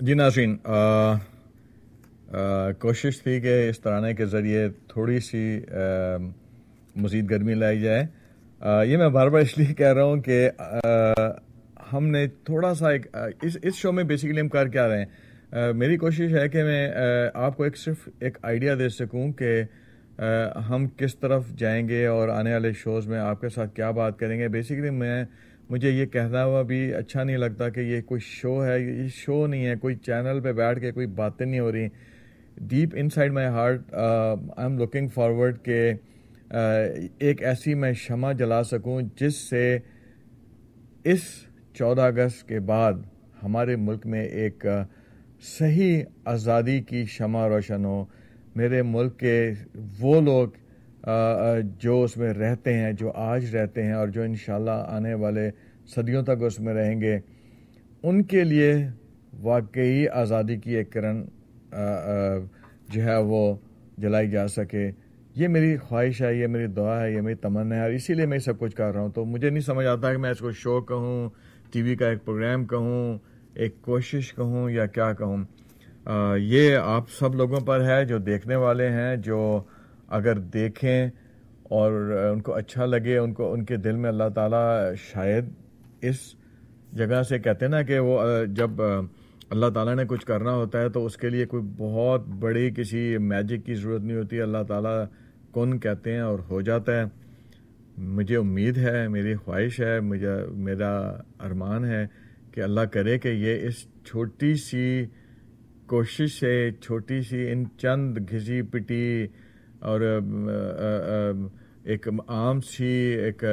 جی ناظرین، کوشش تھی کہ اس ترانے کے ذریعے تھوڑی سی مزید گرمی لائی جائے. یہ میں بار بار اس لیے کہہ رہا ہوں کہ ہم نے تھوڑا سا اس شو میں بیسیکلی ہم کر کیا رہے ہیں. میری کوشش ہے کہ میں آپ کو صرف ایک آئیڈیا دے سکوں کہ ہم کس طرف جائیں گے اور آنے والے شوز میں آپ کے ساتھ کیا بات کریں گے. بیسیکلی مجھے یہ کہنا ہوا بھی اچھا نہیں لگتا کہ یہ کوئی شو ہے. یہ شو نہیں ہے، کوئی چینل پہ بیٹھ کے کوئی باتیں نہیں ہو رہی. Deep in side my heart I am looking forward کہ ایک ایسی میں شمع جلا سکوں جس سے اس 14 اگست کے بعد ہمارے ملک میں ایک صحیح آزادی کی شمع روشن ہو. میرے ملک کے وہ لوگ جو اس میں رہتے ہیں، جو آج رہتے ہیں اور جو انشاءاللہ آنے والے صدیوں تک اس میں رہیں گے، ان کے لیے واقعی آزادی کی ایک کرن جو ہے وہ جلائی جا سکے. یہ میری خواہش ہے، یہ میری دعا ہے، یہ میری تمنا ہے، اور اسی لیے میں سب کچھ کر رہا ہوں. تو مجھے نہیں سمجھ آتا کہ میں اس کو شو کہوں، ٹی وی کا ایک پروگرام کہوں، ایک کوشش کہوں، یا کیا کہوں. یہ آپ سب لوگوں پر ہے جو دیکھنے والے ہیں، جو اگر دیکھیں اور ان کو اچھا لگے، ان کے دل میں اللہ تعالیٰ شاید اس جگہ سے کہتے ہیں نا کہ وہ جب اللہ تعالیٰ نے کچھ کرنا ہوتا ہے تو اس کے لیے کوئی بہت بڑی کسی میجک کی ضرورت نہیں ہوتی. اللہ تعالیٰ کن کہتے ہیں اور ہو جاتا ہے. مجھے امید ہے، میری خواہش ہے، میرا ارمان ہے کہ اللہ کرے کہ یہ اس چھوٹی سی کوشش سے، چھوٹی سی ان چند گھسی پٹی اور ایک عام سی ایک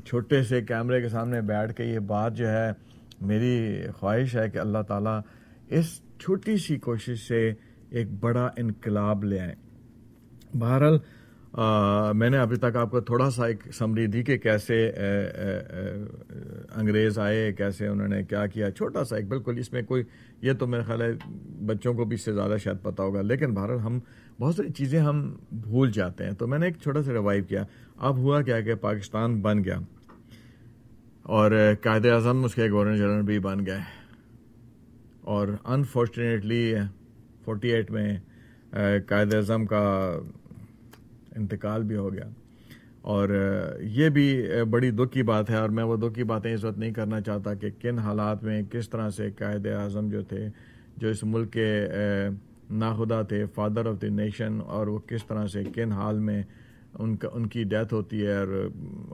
چھوٹے سے کیمرے کے سامنے بیٹھ کے یہ بات جو ہے، میری خواہش ہے کہ اللہ تعالیٰ اس چھوٹی سی کوشش سے ایک بڑا انقلاب لے آئیں. بہرحال میں نے ابھی تک آپ کو تھوڑا سا ایک سمری دی کہ کیسے انگریز آئے، کیسے انہوں نے کیا کیا، چھوٹا سا ایک بالکل. اس میں کوئی، یہ تو میرا خیال ہے بچوں کو بھی اس سے زیادہ شاید پتہ ہوگا، لیکن بہرحال ہم بہت ساری چیزیں ہم بھول جاتے ہیں. تو میں نے ایک چھوٹا سا ریوائیو کیا. اب ہوا کیا کہ پاکستان بن گیا اور قائد اعظم اس کے گورنر جنرل بھی بن گئے، اور انفارچونیٹلی 48 میں قائد اعظم کا انتقال بھی ہو گیا. اور یہ بھی بڑی دکھ کی بات ہے، اور میں وہ دکھ کی باتیں اس وقت نہیں کرنا چاہتا کہ کن حالات میں کس طرح سے قائد اعظم جو تھے، جو اس ملک کے ناخدا تھے، فادر آف دی نیشن، اور وہ کس طرح سے کن حال میں ان کی ڈیتھ ہوتی ہے. اور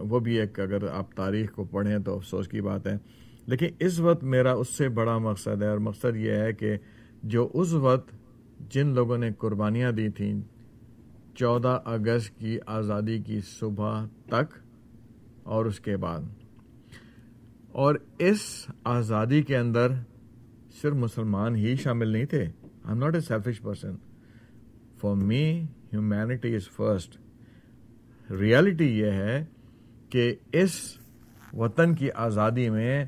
وہ بھی ایک، اگر آپ تاریخ کو پڑھیں تو افسوس کی بات ہے. لیکن اس وقت میرا اس سے بڑا مقصد ہے، اور مقصد یہ ہے کہ جو اس وقت جن لوگوں نے قربانیاں دی تھیں 14 اگست کی آزادی کی صبح تک اور اس کے بعد، اور اس آزادی کے اندر صرف مسلمان ہی شامل نہیں تھے. I am not a selfish person. For me humanity is first. Reality یہ ہے کہ اس وطن کی آزادی میں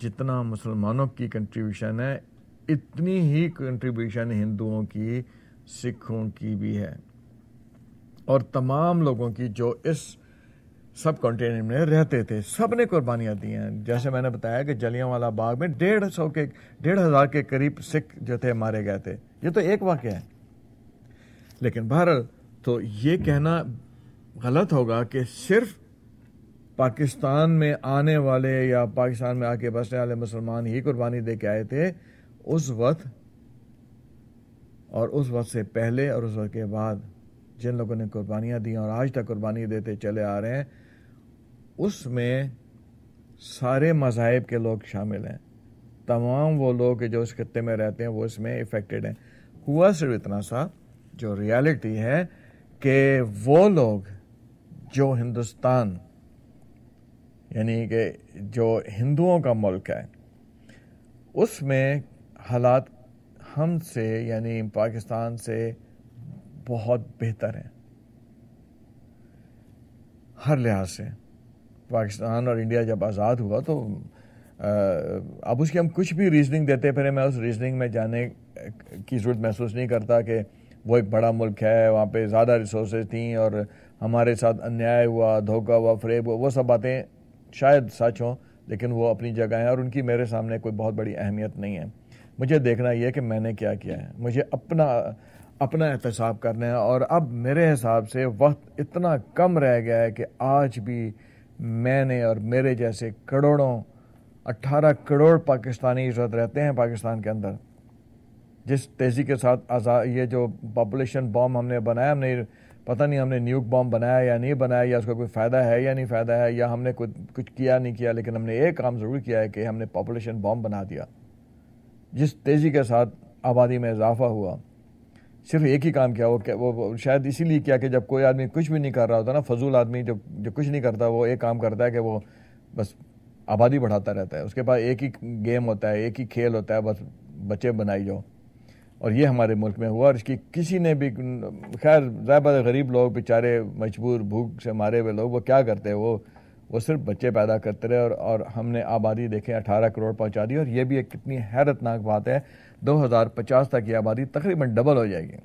جتنا مسلمانوں کی کنٹریبیوشن ہے، اتنی ہی کنٹریبیوشن ہندوؤں کی، سکھوں کی بھی ہے، اور تمام لوگوں کی جو اس سب کانٹیننٹ میں رہتے تھے. سب نے قربانیاں دی ہیں. جیسے میں نے بتایا کہ جلیانوالہ باغ میں 1,500 کے قریب سکھ جو تھے مارے گئے تھے. یہ تو ایک واقعہ ہے. لیکن بہرحال تو یہ کہنا غلط ہوگا کہ صرف پاکستان میں آنے والے یا پاکستان میں آ کے بسنے والے مسلمان ہی قربانی دے کے آئے تھے. اس وقت اور اس وقت سے پہلے اور اس وقت کے بعد جن لوگوں نے قربانیاں دی اور آج تک قربانی دیتے چلے آ رہے ہیں، اس میں سارے مذاہب کے لوگ شامل ہیں. تمام وہ لوگ جو اس خطے میں رہتے ہیں وہ اس میں افیکٹڈ ہیں. ہوا صرف اتنا سا، جو ریالٹی ہے کہ وہ لوگ جو ہندوستان، یعنی کہ جو ہندوؤں کا ملک ہے، اس میں حالات ہم سے، یعنی پاکستان سے بہت بہتر ہیں ہر لحاظ سے. پاکستان اور انڈیا جب آزاد ہوا تو اب اس کی ہم کچھ بھی ریزننگ دیتے پھرے، میں اس ریزننگ میں جانے کی ضرورت محسوس نہیں کرتا کہ وہ ایک بڑا ملک ہے، وہاں پہ زیادہ ریسورسز تھیں اور ہمارے ساتھ انیائے ہوا، دھوکہ ہوا، فریب ہوا. وہ سب باتیں شاید سچ ہوں، لیکن وہ اپنی جگہ ہیں اور ان کی میرے سامنے کوئی بہت بڑی اہمیت نہیں ہے. مجھے دیکھنا یہ کہ میں نے کیا کیا ہے، مجھے اپنا احتساب کرنا ہے۔ اور اب میرے حساب سے وقت اتنا کم رہ گیا ہے کہ آج بھی میں نے اور میرے جیسے کروڑوں 18 کروڑ پاکستانی عزت رہتے ہیں پاکستان کے اندر، جس تیزی کے ساتھ یہ جو پاپولیشن بام ہم نے بنایا، ہم نے پتہ نہیں ہم نے نیوک بام بنایا یا نہیں بنایا، یا اس کا کوئی فائدہ ہے یا نہیں فائدہ ہے، یا ہم نے کچھ کیا نہیں کیا، لیکن ہم نے ایک کام ضرور کیا ہے کہ ہم نے پاپولیشن بام بنا دیا۔ جس تیزی کے ساتھ آبادی میں اضافہ ہوا، صرف ایک ہی کام کیا، وہ شاید اسی لیے کیا کہ جب کوئی آدمی کچھ بھی نہیں کر رہا ہوتا نا، فضول آدمی جو کچھ نہیں کرتا، وہ ایک کام کرتا ہے کہ وہ بس آبادی بڑھاتا رہتا ہے، اس کے پاس ایک ہی گیم ہوتا ہے، ایک ہی کھیل ہوتا ہے، بس بچے بنائی جاؤ۔ اور یہ ہمارے ملک میں ہوا، اور اس کی کسی نے بھی، خیر ظاہر غریب لوگ بیچارے مجبور بھوک سے مارے ہوئے لوگ، وہ کیا کرتے ہیں، وہ صرف بچے پیدا کرتے رہے، اور ہم نے آبادی دیکھیں 18 کروڑ پہنچا دی۔ اور یہ بھی ایک کتنی حیرت ناک بات ہے، 2050 تک یہ آبادی تقریباً ڈبل ہو جائے گی،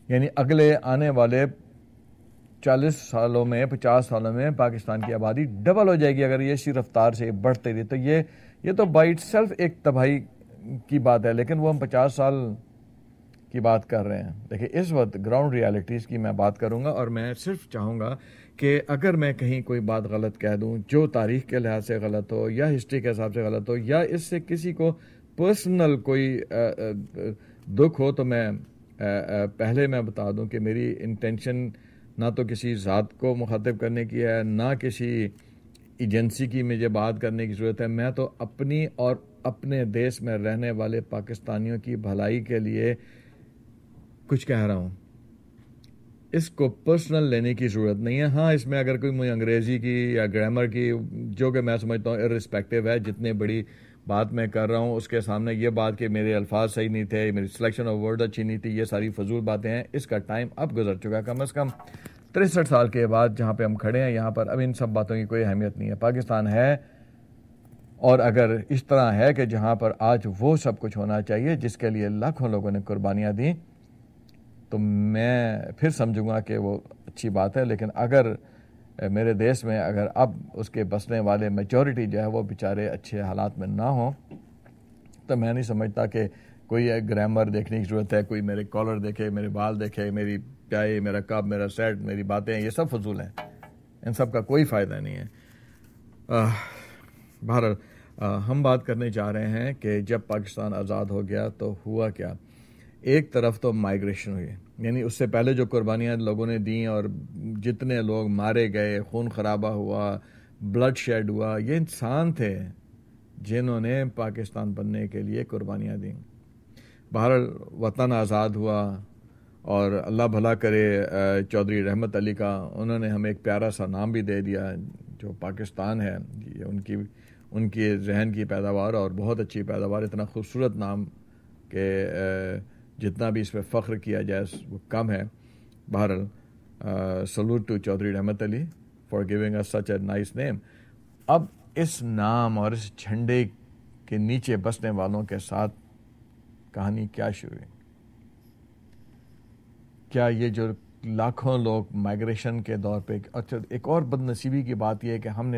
یعنی اگلے آنے والے 40 سالوں میں 50 سالوں میں پاکستان کی آبادی ڈبل ہو جائے گی اگر یہ اسی رفتار سے بڑھتے رہی۔ تو یہ تو بائی اٹ سیلف ایک تباہی کی بات ہے، لیکن وہ ہم 50 سال کی بات کر رہے ہیں۔ دیکھیں اس وقت گراؤنڈ ریالٹیز کی میں بات کروں گا، اور میں صرف چاہوں گا کہ اگر میں کہیں کوئی بات غلط کہہ دوں، جو تاریخ کے لحاظ سے غلط ہو یا ہسٹری کے حساب سے غلط ہو، یا اس سے کسی کو پرسنل کوئی دکھ ہو، تو میں پہلے میں بتا دوں کہ میری انٹینشن نہ تو کسی ذات کو مخاطب کرنے کی ہے، نہ کسی ایجنسی کی مجھے بات کرنے کی ضرورت ہے۔ میں تو اپنی اور اپنے دیش میں رہنے والے پاکستانیوں کی بھلائی کے لیے کچھ کہہ رہا ہوں، اس کو پرسنل لینے کی ضرورت نہیں ہے۔ ہاں اس میں اگر کوئی مجھے انگریزی کی یا گرامر کی، جو کہ میں سمجھتا ہوں ارسپیکٹیو ہے، جتنے بڑی بات میں کر رہا ہوں اس کے سامنے یہ بات کہ میرے الفاظ صحیح نہیں تھے، میری سلیکشن آف ورڈ اچھی نہیں تھی، یہ ساری فضول باتیں ہیں، اس کا ٹائم اب گزر چکا۔ کم از کم 63 سال کے بعد جہاں پہ ہم کھڑے ہیں یہاں پر اب ان سب باتوں کی کوئی اہمیت نہیں ہے۔ پاکستان ہے، اور اگر اس طرح ہے کہ جہاں پر آج وہ سب کچھ ہونا چاہیے جس کے لیے لاکھوں لوگوں نے قربانیاں دیں، تو میں پھر سمجھوں گا کہ وہ اچھی بات ہے۔ لیکن اگر میرے دیش میں اگر اب اس کے بسنے والے میجورٹی جو ہے وہ بیچارے اچھے حالات میں نہ ہوں، تو میں نہیں سمجھتا کہ کوئی گرامر دیکھنے کی ضرورت ہے، کوئی میرے کالر دیکھے، میرے بال دیکھے، میری ٹائی، میرا کپ، میرا سیٹ، میری باتیں، یہ سب فضول ہیں، ان سب کا کوئی فائدہ نہیں ہے۔ بہرحال ہم بات کرنے جا رہے ہیں کہ جب پاکستان آزاد ہو گیا تو ہوا کیا۔ ایک طرف تو مائیگریشن ہوئی، یعنی اس سے پہلے جو قربانیاں لوگوں نے دیں اور جتنے لوگ مارے گئے، خون خرابہ ہوا، بلڈ شیڈ ہوا، یہ انسان تھے جنہوں نے پاکستان بننے کے لیے قربانیاں دیں۔ بہرحال وطن آزاد ہوا، اور اللہ بھلا کرے چودھری رحمت علی کا، انہوں نے ہمیں ایک پیارا سا نام بھی دے دیا جو پاکستان ہے، یہ ان کی ذہن کی پیداوار، اور بہت اچھی پیداوار، اتنا خوبصورت نام کہ جتنا بھی اس پہ فخر کیا جائے وہ کم ہے۔ بہرحال salute to Chaudhry Rehmat Ali for giving us such a nice name۔ اب اس نام اور اس جھنڈے کے نیچے بسنے والوں کے ساتھ کہانی کیا شروع ہوئی؟ کیا یہ جو لاکھوں لوگ مائیگریشن کے دور پہ، اچھا ایک اور بد نصیبی کی بات یہ ہے کہ ہم نے